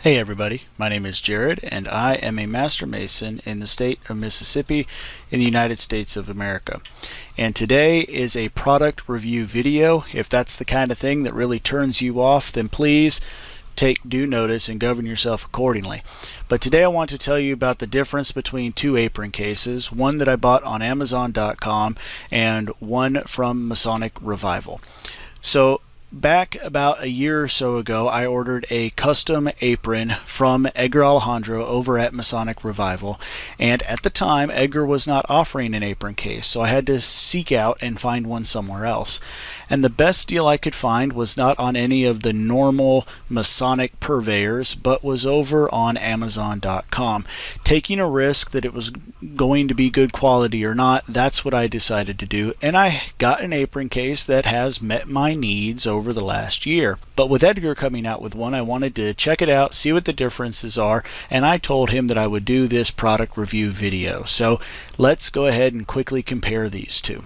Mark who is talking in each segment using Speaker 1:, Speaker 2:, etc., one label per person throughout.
Speaker 1: Hey everybody, my name is Jared and I am a Master Mason in the state of Mississippi in the United States of America. And today is a product review video. If that's the kind of thing that really turns you off, then please take due notice and govern yourself accordingly. But today I want to tell you about the difference between two apron cases, one that I bought on Amazon.com and one from Masonic Revival. So back about a year or so ago, I ordered a custom apron from Edgar Alejandro over at Masonic Revival, and at the time Edgar was not offering an apron case, so I had to seek out and find one somewhere else. And the best deal I could find was not on any of the normal Masonic purveyors, but was over on Amazon.com. Taking a risk that it was going to be good quality or not, that's what I decided to do, and I got an apron case that has met my needs over the last year. But with Edgar coming out with one, I wanted to check it out, see what the differences are, and I told him that I would do this product review video. So let's go ahead and quickly compare these two.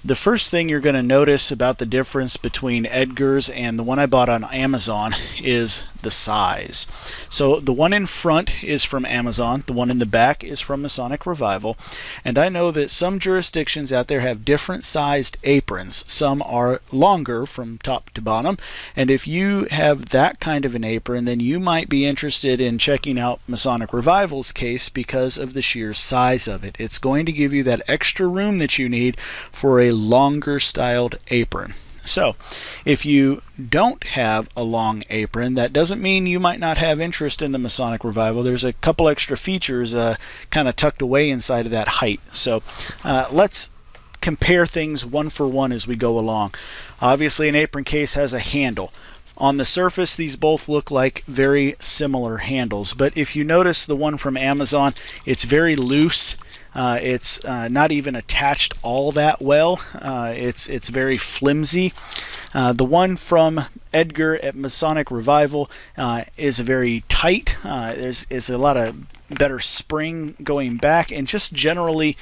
Speaker 1: The first thing you're going to notice about the difference between Edgar's and the one I bought on Amazon is the size. So the one in front is from Amazon, the one in the back is from Masonic Revival, and I know that some jurisdictions out there have different sized aprons. Some are longer from top to bottom, and if you have that kind of an apron, then you might be interested in checking out Masonic Revival's case because of the sheer size of it. It's going to give you that extra room that you need for a longer styled apron. So if you don't have a long apron, that doesn't mean you might not have interest in the Masonic Revival. There's a couple extra features kind of tucked away inside of that height. So let's compare things one for one as we go along. Obviously an apron case has a handle. On the surface, these both look like very similar handles, but if you notice the one from Amazon, it's very loose. It's not even attached all that well. It's very flimsy. The one from Edgar at Masonic Revival is very tight. There's a lot of better spring going back, and just generally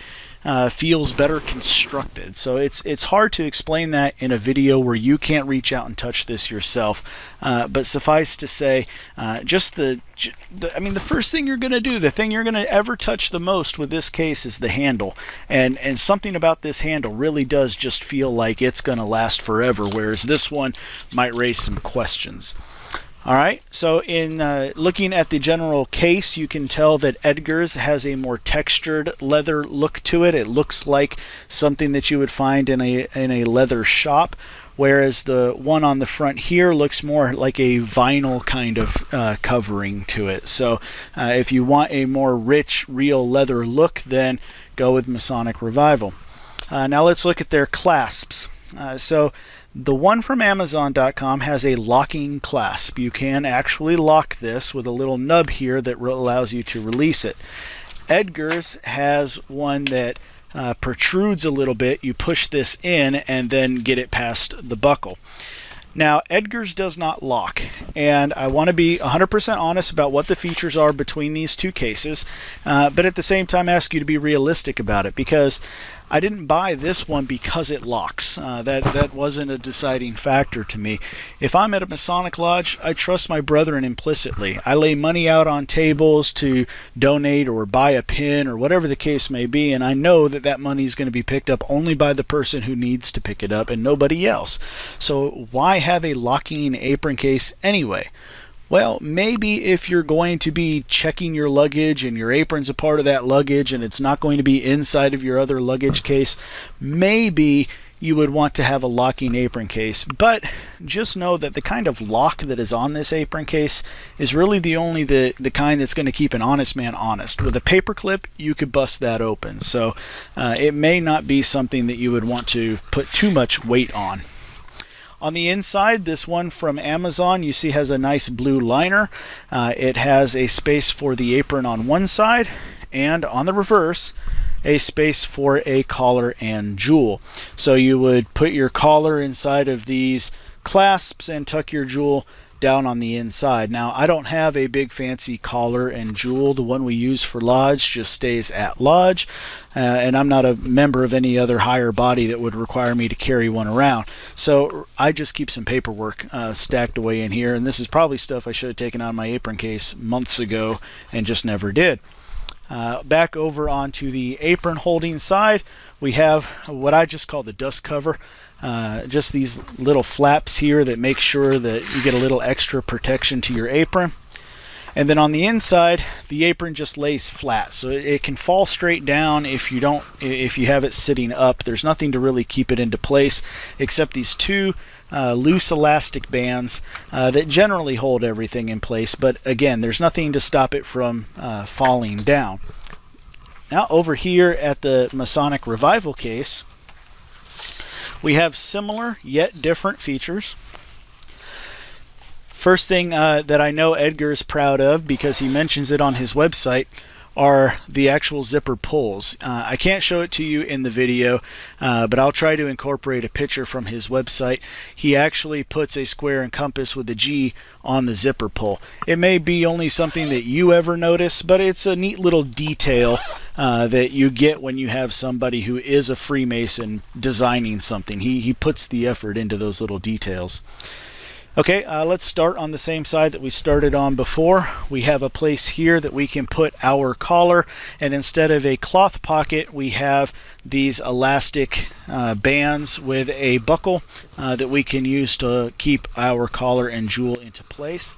Speaker 1: feels better constructed. So it's hard to explain that in a video where you can't reach out and touch this yourself. But suffice to say, the first thing you're going to do, the thing you're going to ever touch the most with this case is the handle. And something about this handle really does just feel like it's going to last forever, whereas this one might raise some questions. Alright, so in looking at the general case, you can tell that Edgar's has a more textured leather look to it. It looks like something that you would find in a leather shop, whereas the one on the front here looks more like a vinyl kind of covering to it. So if you want a more rich, real leather look, then go with Masonic Revival. Now let's look at their clasps. So the one from Amazon.com has a locking clasp. You can actually lock this with a little nub here that allows you to release it. Edgar's has one that protrudes a little bit. You push this in and then get it past the buckle. Now, Edgar's does not lock, and I want to be 100% honest about what the features are between these two cases, but at the same time ask you to be realistic about it, because I didn't buy this one because it locks. That wasn't a deciding factor to me. If I'm at a Masonic Lodge, I trust my brethren implicitly. I lay money out on tables to donate or buy a pin or whatever the case may be, and I know that that money is going to be picked up only by the person who needs to pick it up and nobody else. So why have a locking apron case anyway? Well, maybe if you're going to be checking your luggage and your apron's a part of that luggage and it's not going to be inside of your other luggage case, maybe you would want to have a locking apron case. But just know that the kind of lock that is on this apron case is really the kind that's going to keep an honest man honest. With a paper clip, you could bust that open. So it may not be something that you would want to put too much weight on. On the inside, this one from Amazon, you see, has a nice blue liner. It has a space for the apron on one side, and on the reverse, a space for a collar and jewel. So you would put your collar inside of these clasps and tuck your jewel down on the inside. Now, I don't have a big fancy collar and jewel. The one we use for lodge just stays at lodge, and I'm not a member of any other higher body that would require me to carry one around. So I just keep some paperwork stacked away in here, and this is probably stuff I should have taken out of my apron case months ago and just never did. Back over onto the apron holding side, we have what I just call the dust cover. Just these little flaps here that make sure that you get a little extra protection to your apron. And then on the inside, the apron just lays flat, so it can fall straight down if you have it sitting up. There's nothing to really keep it into place except these two loose elastic bands that generally hold everything in place, but again, there's nothing to stop it from falling down. Now over here at the Masonic Revival case, we have similar yet different features. First thing that I know Edgar is proud of, because he mentions it on his website, are the actual zipper pulls. I can't show it to you in the video, but I'll try to incorporate a picture from his website. He actually puts a square and compass with a G on the zipper pull. It may be only something that you ever notice, but it's a neat little detail that you get when you have somebody who is a Freemason designing something. He puts the effort into those little details. Okay, let's start on the same side that we started on before. We have a place here that we can put our collar, and instead of a cloth pocket, we have these elastic bands with a buckle that we can use to keep our collar and jewel into place.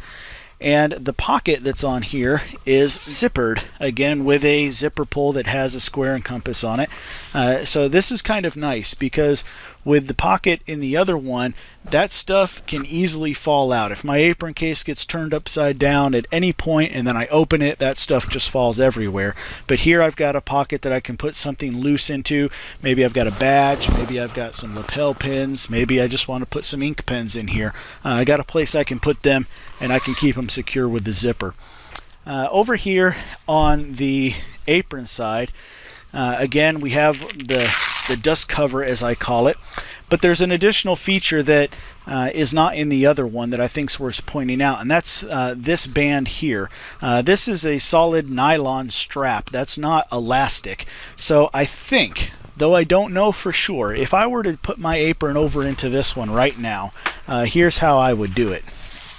Speaker 1: And the pocket that's on here is zippered, again with a zipper pull that has a square and compass on it. So this is kind of nice, because with the pocket in the other one, that stuff can easily fall out. If my apron case gets turned upside down at any point and then I open it, that stuff just falls everywhere. But here I've got a pocket that I can put something loose into. Maybe I've got a badge, maybe I've got some lapel pins, maybe I just want to put some ink pens in here. I got a place I can put them, and I can keep them secure with the zipper. Over here on the apron side, again, we have the dust cover, as I call it, but there's an additional feature that is not in the other one that I think is worth pointing out, and that's this band here. This is a solid nylon strap. That's not elastic. So I think, though I don't know for sure, if I were to put my apron over into this one right now, here's how I would do it.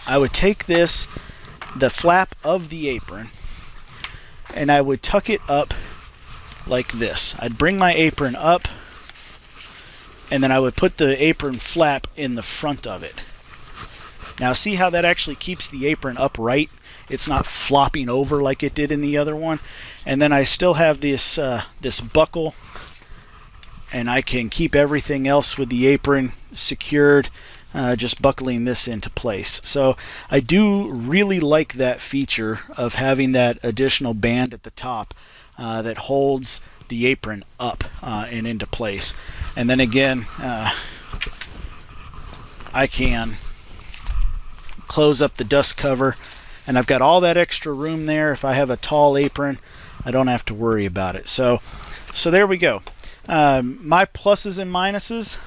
Speaker 1: I would take the flap of the apron, and I would tuck it up like this. I'd bring my apron up, and then I would put the apron flap in the front of it. Now see how that actually keeps the apron upright? It's not flopping over like it did in the other one. And then I still have this buckle, and I can keep everything else with the apron secured, just buckling this into place. So I do really like that feature of having that additional band at the top that holds the apron up and into place. And then again, I can close up the dust cover, and I've got all that extra room there. If I have a tall apron, I don't have to worry about it. So there we go. My pluses and minuses.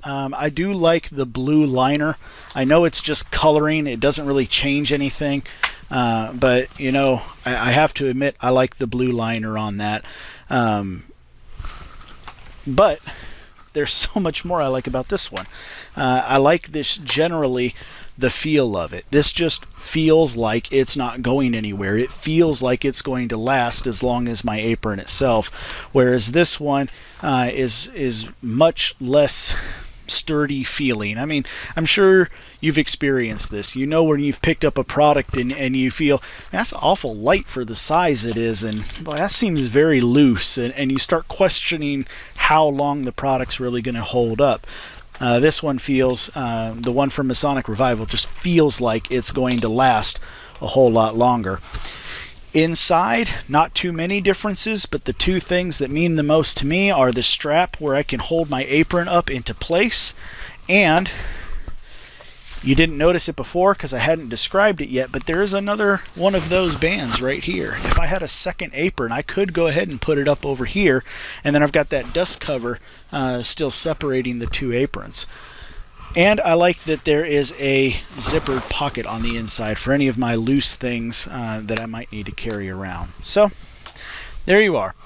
Speaker 1: I do like the blue liner. I know it's just coloring. It doesn't really change anything. But, you know, I have to admit I like the blue liner on that. But there's so much more I like about this one. I like this generally, the feel of it. This just feels like it's not going anywhere. It feels like it's going to last as long as my apron itself. Whereas this one is much less sturdy feeling. I mean, I'm sure you've experienced this. You know, when you've picked up a product and you feel that's awful light for the size it is, and well, that seems very loose, and you start questioning how long the product's really going to hold up. This one feels, the one from Masonic Revival, just feels like it's going to last a whole lot longer. Inside, not too many differences, but the two things that mean the most to me are the strap, where I can hold my apron up into place, and you didn't notice it before because I hadn't described it yet, but there is another one of those bands right here. If I had a second apron, I could go ahead and put it up over here, and then I've got that dust cover still separating the two aprons. And I like that there is a zippered pocket on the inside for any of my loose things that I might need to carry around. So there you are.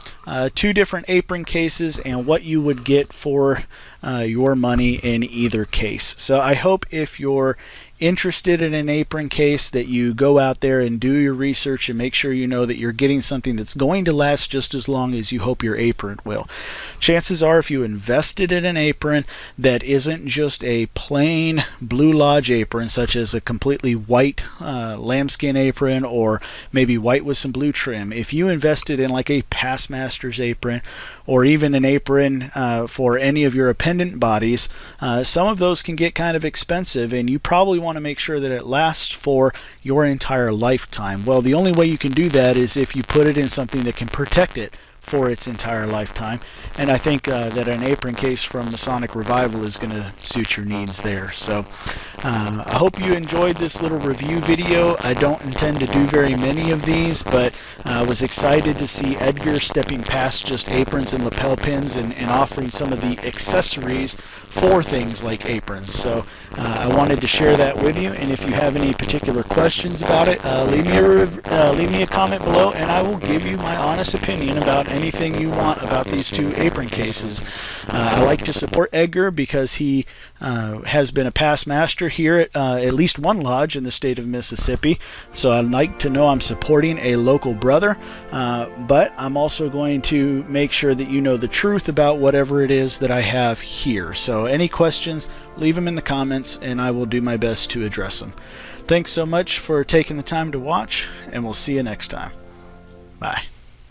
Speaker 1: 2 different apron cases and what you would get for your money in either case. So I hope if you're interested in an apron case that you go out there and do your research and make sure you know that you're getting something that's going to last just as long as you hope your apron will. Chances are if you invested in an apron that isn't just a plain Blue Lodge apron, such as a completely white lambskin apron or maybe white with some blue trim, if you invested in like a Passmaster's apron or even an apron for any of your appendant bodies, some of those can get kind of expensive, and you probably want to make sure that it lasts for your entire lifetime. Well, the only way you can do that is if you put it in something that can protect it for its entire lifetime, and I think that an apron case from Masonic Revival is going to suit your needs there. So I hope you enjoyed this little review video. I don't intend to do very many of these, but I was excited to see Edgar stepping past just aprons and lapel pins and offering some of the accessories for things like aprons. So I wanted to share that with you, and if you have any particular questions about it, leave me a comment below, and I will give you my honest opinion about anything you want about these 2 apron cases. I like to support Edgar because he has been a past master here at least one lodge in the state of Mississippi, so I'd like to know I'm supporting a local brother, but I'm also going to make sure that you know the truth about whatever it is that I have here. So any questions, leave them in the comments and I will do my best to address them. Thanks so much for taking the time to watch, and we'll see you next time. Bye.